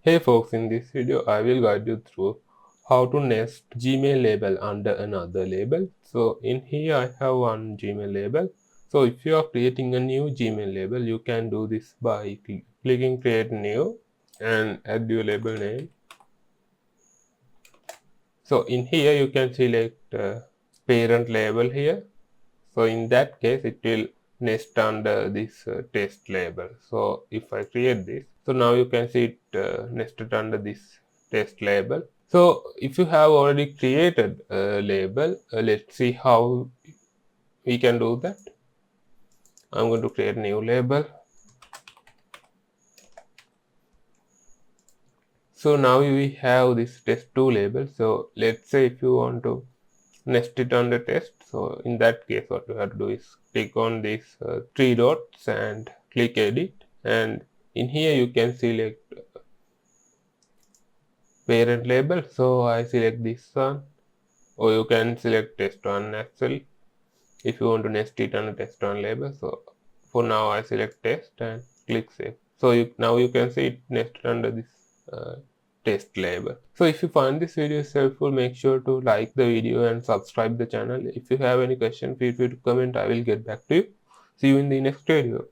Hey folks, in this video I will guide you through how to nest Gmail label under another label. So in here I have one Gmail label. So if you are creating a new Gmail label, you can do this by clicking create new and add your label name. So in here you can select parent label here. So in that case it will nest under this test label. So if I create this, so now you can see it nested under this test label. So if you have already created a label, let's see how we can do that. I'm going to create a new label. So now we have this test2 label. So let's say if you want to nest it under test. So in that case what you have to do is click on these three dots and click edit, and in here you can select parent label. So I select this one, or you can select test1 as well if you want to nest it under test1 label. So for now I select test and click save. So now you can see it nested under this test label. So if you find this video helpful, make sure to like the video and subscribe the channel. If you have any question, feel free to comment. I will get back to you. See you in the next video.